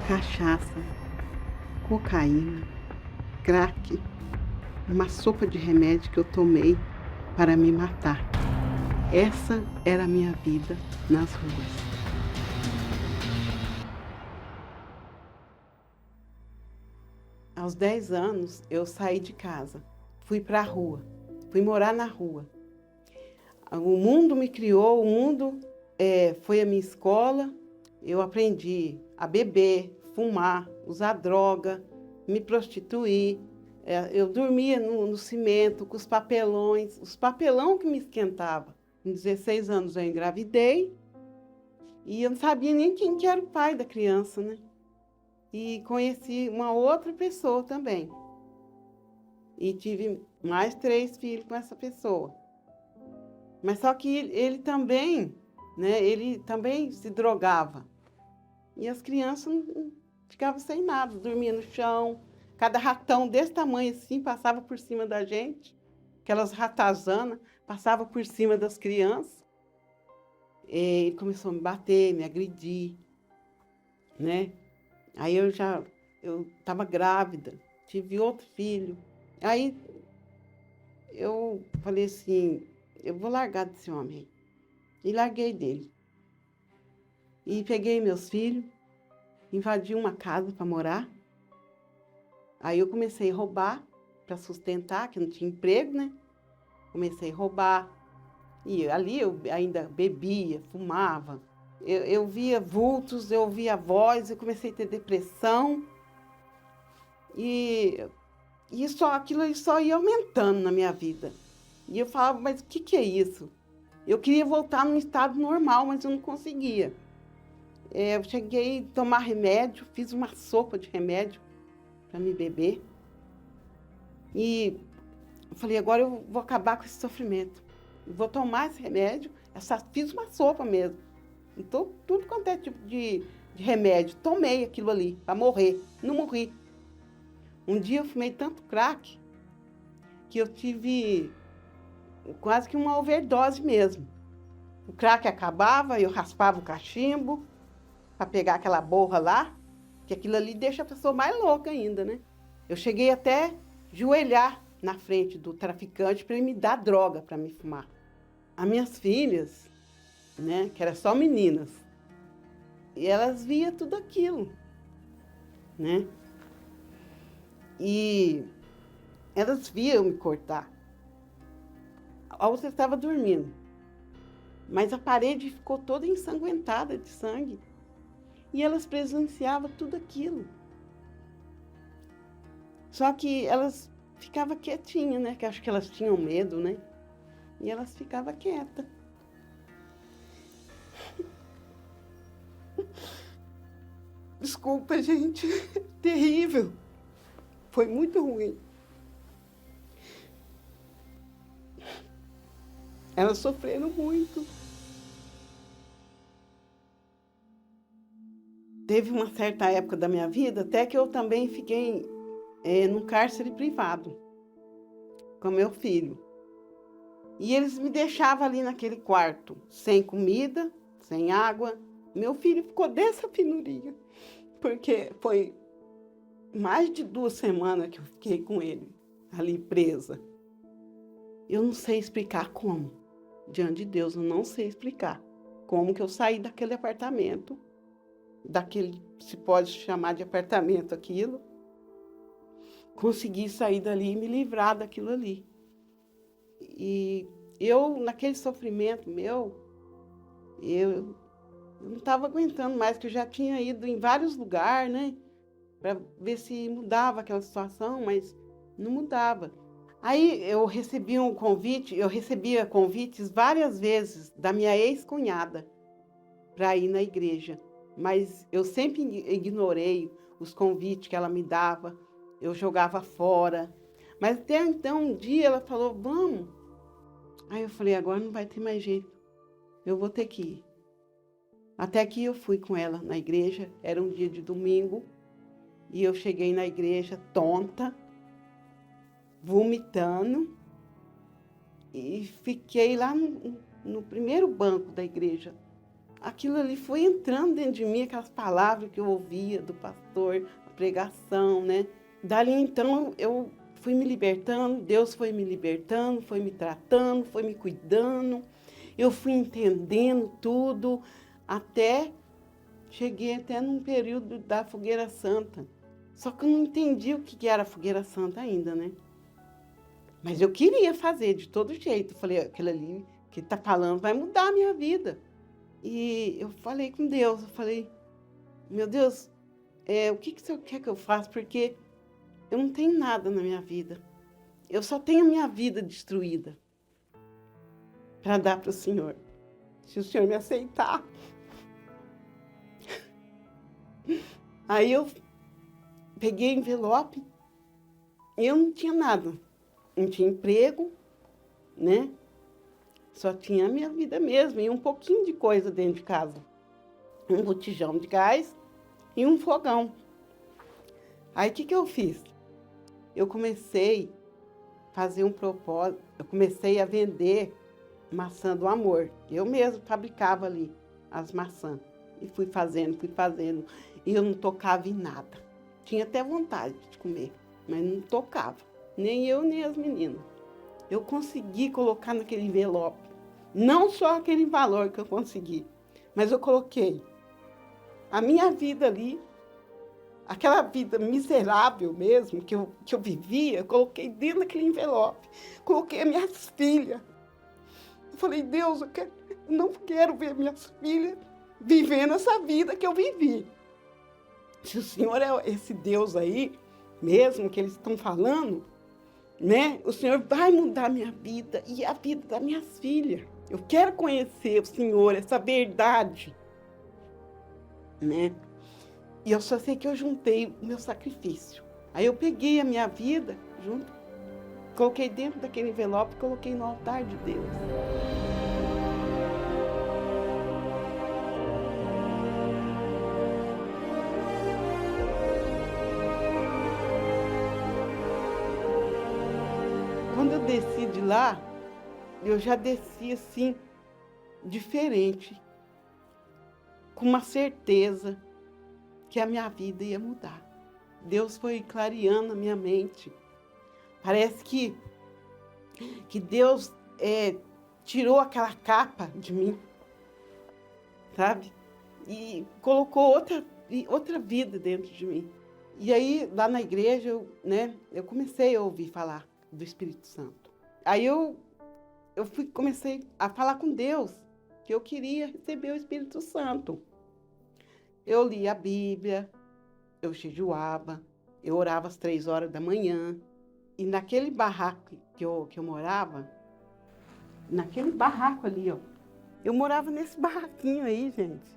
cachaça, cocaína, crack, uma sopa de remédio que eu tomei para me matar. Essa era a minha vida nas ruas. Aos 10 anos, eu saí de casa, fui para a rua, fui morar na rua. O mundo me criou, o mundo foi a minha escola. Eu aprendi a beber, fumar, usar droga, me prostituir. Eu dormia no cimento com os papelões, os papelão que me esquentava. Com 16 anos eu engravidei e eu não sabia nem quem que era o pai da criança, né? E conheci uma outra pessoa também. E tive mais 3 filhos com essa pessoa. Mas só que ele também, né? Ele também se drogava. E as crianças ficavam sem nada, dormiam no chão. Cada ratão desse tamanho assim passava por cima da gente. Aquelas ratazanas passavam por cima das crianças. Ele começou a me bater, me agredir, né? Aí eu estava grávida, tive outro filho. Aí eu falei assim, eu vou largar desse homem. E larguei dele. E peguei meus filhos, invadi uma casa para morar. Aí eu comecei a roubar para sustentar, que não tinha emprego, né? Comecei a roubar. E ali eu ainda bebia, fumava. Eu via vultos, eu via voz, eu comecei a ter depressão. E aquilo só ia aumentando na minha vida. E eu falava, mas o que é isso? Eu queria voltar num estado normal, mas eu não conseguia. Eu cheguei a tomar remédio, fiz uma sopa de remédio para me beber. E eu falei, agora eu vou acabar com esse sofrimento. Eu vou tomar esse remédio, fiz uma sopa mesmo. Então, tudo quanto é tipo de remédio, tomei aquilo ali para morrer. Não morri. Um dia eu fumei tanto crack que eu tive quase que uma overdose mesmo. O crack acabava, eu raspava o cachimbo para pegar aquela borra lá, que aquilo ali deixa a pessoa mais louca ainda, né? Eu cheguei até joelhar na frente do traficante para ele me dar droga para me fumar. As minhas filhas, né, que eram só meninas, e elas viam tudo aquilo, né? E elas viam eu me cortar. A outra estava dormindo, mas a parede ficou toda ensanguentada de sangue. E elas presenciavam tudo aquilo. Só que elas ficavam quietinhas, né? Que acho que elas tinham medo, né? E elas ficavam quietas. Desculpa, gente. Terrível. Foi muito ruim. Elas sofreram muito. Teve uma certa época da minha vida até que eu também fiquei num cárcere privado com meu filho. E eles me deixavam ali naquele quarto, sem comida, sem água. Meu filho ficou dessa finurinha, porque foi mais de 2 semanas que eu fiquei com ele ali presa. Eu não sei explicar como. Diante de Deus, eu não sei explicar como que eu saí daquele apartamento, daquele, se pode chamar de apartamento aquilo, consegui sair dali e me livrar daquilo ali. E eu, naquele sofrimento meu, eu não estava aguentando mais, que eu já tinha ido em vários lugares, né, para ver se mudava aquela situação, mas não mudava. Aí eu recebia convites várias vezes da minha ex-cunhada para ir na igreja, mas eu sempre ignorei os convites que ela me dava, eu jogava fora. Mas até então, um dia ela falou, vamos. Aí eu falei, agora não vai ter mais jeito, eu vou ter que ir. Até que eu fui com ela na igreja, era um dia de domingo, e eu cheguei na igreja tonta, vomitando, e fiquei lá no primeiro banco da igreja, aquilo ali foi entrando dentro de mim, aquelas palavras que eu ouvia do pastor, a pregação, né? Dali então eu fui me libertando, Deus foi me libertando, foi me tratando, foi me cuidando. Eu fui entendendo tudo, até cheguei até num período da fogueira santa. Só que eu não entendi o que era a fogueira santa ainda, né? Mas eu queria fazer de todo jeito. Eu falei, aquilo ali que está falando vai mudar a minha vida. E eu falei com Deus, eu falei, meu Deus, o que o Senhor quer que eu faça? Porque eu não tenho nada na minha vida. Eu só tenho a minha vida destruída para dar para o Senhor. Se o Senhor me aceitar. Aí eu peguei envelope e eu não tinha nada. Não tinha emprego, né? Só tinha a minha vida mesmo e um pouquinho de coisa dentro de casa. Um botijão de gás e um fogão. Aí o que eu fiz? Eu comecei a fazer um propósito, eu comecei a vender maçã do amor. Eu mesmo fabricava ali as maçãs. E fui fazendo. E eu não tocava em nada. Tinha até vontade de comer, mas não tocava. Nem eu, nem as meninas. Eu consegui colocar naquele envelope. Não só aquele valor que eu consegui, mas eu coloquei a minha vida ali, aquela vida miserável mesmo que eu vivia, eu coloquei dentro daquele envelope. Coloquei as minhas filhas. Eu falei, Deus, eu não quero ver minhas filhas vivendo essa vida que eu vivi. Se o Senhor é esse Deus aí, mesmo que eles estão falando, né? O Senhor vai mudar a minha vida e a vida das minhas filhas. Eu quero conhecer o Senhor, essa verdade, né? E eu só sei que eu juntei o meu sacrifício. Aí eu peguei a minha vida, coloquei dentro daquele envelope e coloquei no altar de Deus. Quando eu desci de lá, eu já desci assim, diferente, com uma certeza que a minha vida ia mudar. Deus foi clareando a minha mente. Parece que Deus tirou aquela capa de mim, sabe? E colocou outra vida dentro de mim. E aí, lá na igreja, eu comecei a ouvir falar do Espírito Santo. Aí eu comecei a falar com Deus, que eu queria receber o Espírito Santo. Eu lia a Bíblia, eu jejuava, eu orava às 3 horas da manhã. E naquele barraco que eu morava, naquele barraco ali, ó, eu morava nesse barraquinho aí, gente.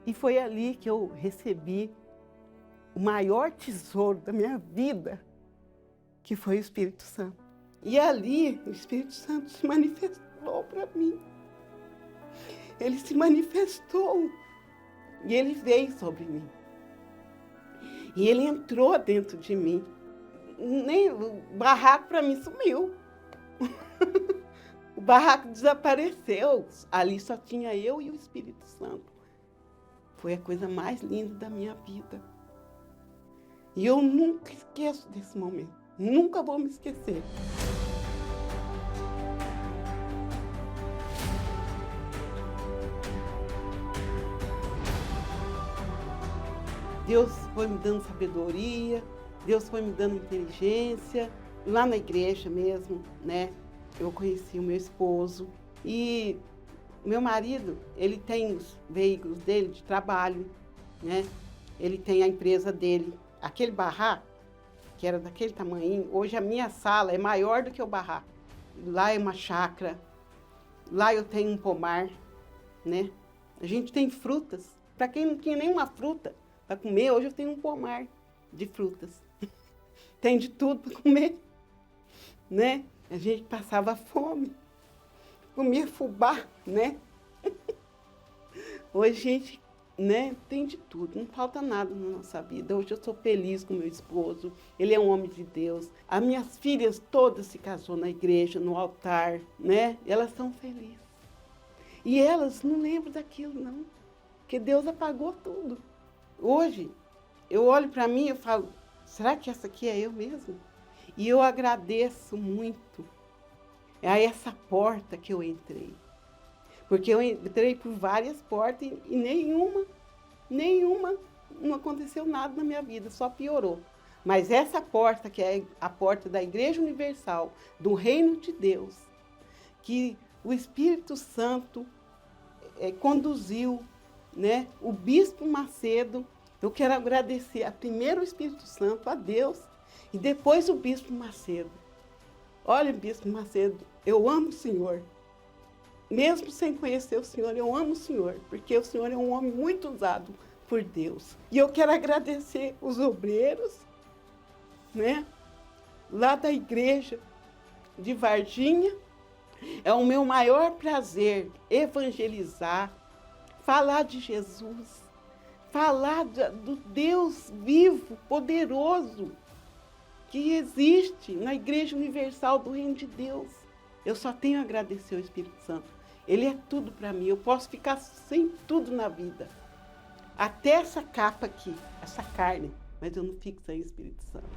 E foi ali que eu recebi o maior tesouro da minha vida, que foi o Espírito Santo. E ali, o Espírito Santo se manifestou para mim. Ele se manifestou e ele veio sobre mim. E ele entrou dentro de mim. O barraco para mim sumiu. O barraco desapareceu. Ali só tinha eu e o Espírito Santo. Foi a coisa mais linda da minha vida. E eu nunca esqueço desse momento. Nunca vou me esquecer. Deus foi me dando sabedoria, Deus foi me dando inteligência. Lá na igreja mesmo, né? Eu conheci o meu esposo. E meu marido, ele tem os veículos dele de trabalho, né? Ele tem a empresa dele. Aquele barraco, que era daquele tamanho, hoje a minha sala é maior do que o barraco. Lá é uma chácara, lá eu tenho um pomar, né? A gente tem frutas. Para quem não tinha nenhuma fruta para comer, hoje eu tenho um pomar de frutas. Tem de tudo para comer, né? A gente passava fome, comia fubá, né? Hoje a gente, né, tem de tudo, não falta nada na nossa vida. Hoje eu sou feliz com meu esposo, ele é um homem de Deus. As minhas filhas todas se casou na igreja, no altar, né? Elas são felizes. E elas não lembram daquilo, não. Porque Deus apagou tudo. Hoje, eu olho para mim e falo, será que essa aqui é eu mesmo? E eu agradeço muito a essa porta que eu entrei. Porque eu entrei por várias portas e nenhuma, não aconteceu nada na minha vida, só piorou. Mas essa porta, que é a porta da Igreja Universal, do Reino de Deus, que o Espírito Santo conduziu, né? O Bispo Macedo, eu quero agradecer primeiro o Espírito Santo, a Deus, e depois o Bispo Macedo. Olha, Bispo Macedo, eu amo o Senhor. Mesmo sem conhecer o Senhor, eu amo o Senhor, porque o Senhor é um homem muito usado por Deus. E eu quero agradecer os obreiros, né? Lá da igreja de Varginha. É o meu maior prazer evangelizar, falar de Jesus, falar do Deus vivo, poderoso, que existe na Igreja Universal do Reino de Deus. Eu só tenho a agradecer ao Espírito Santo. Ele é tudo para mim. Eu posso ficar sem tudo na vida. Até essa capa aqui, essa carne, mas eu não fico sem o Espírito Santo.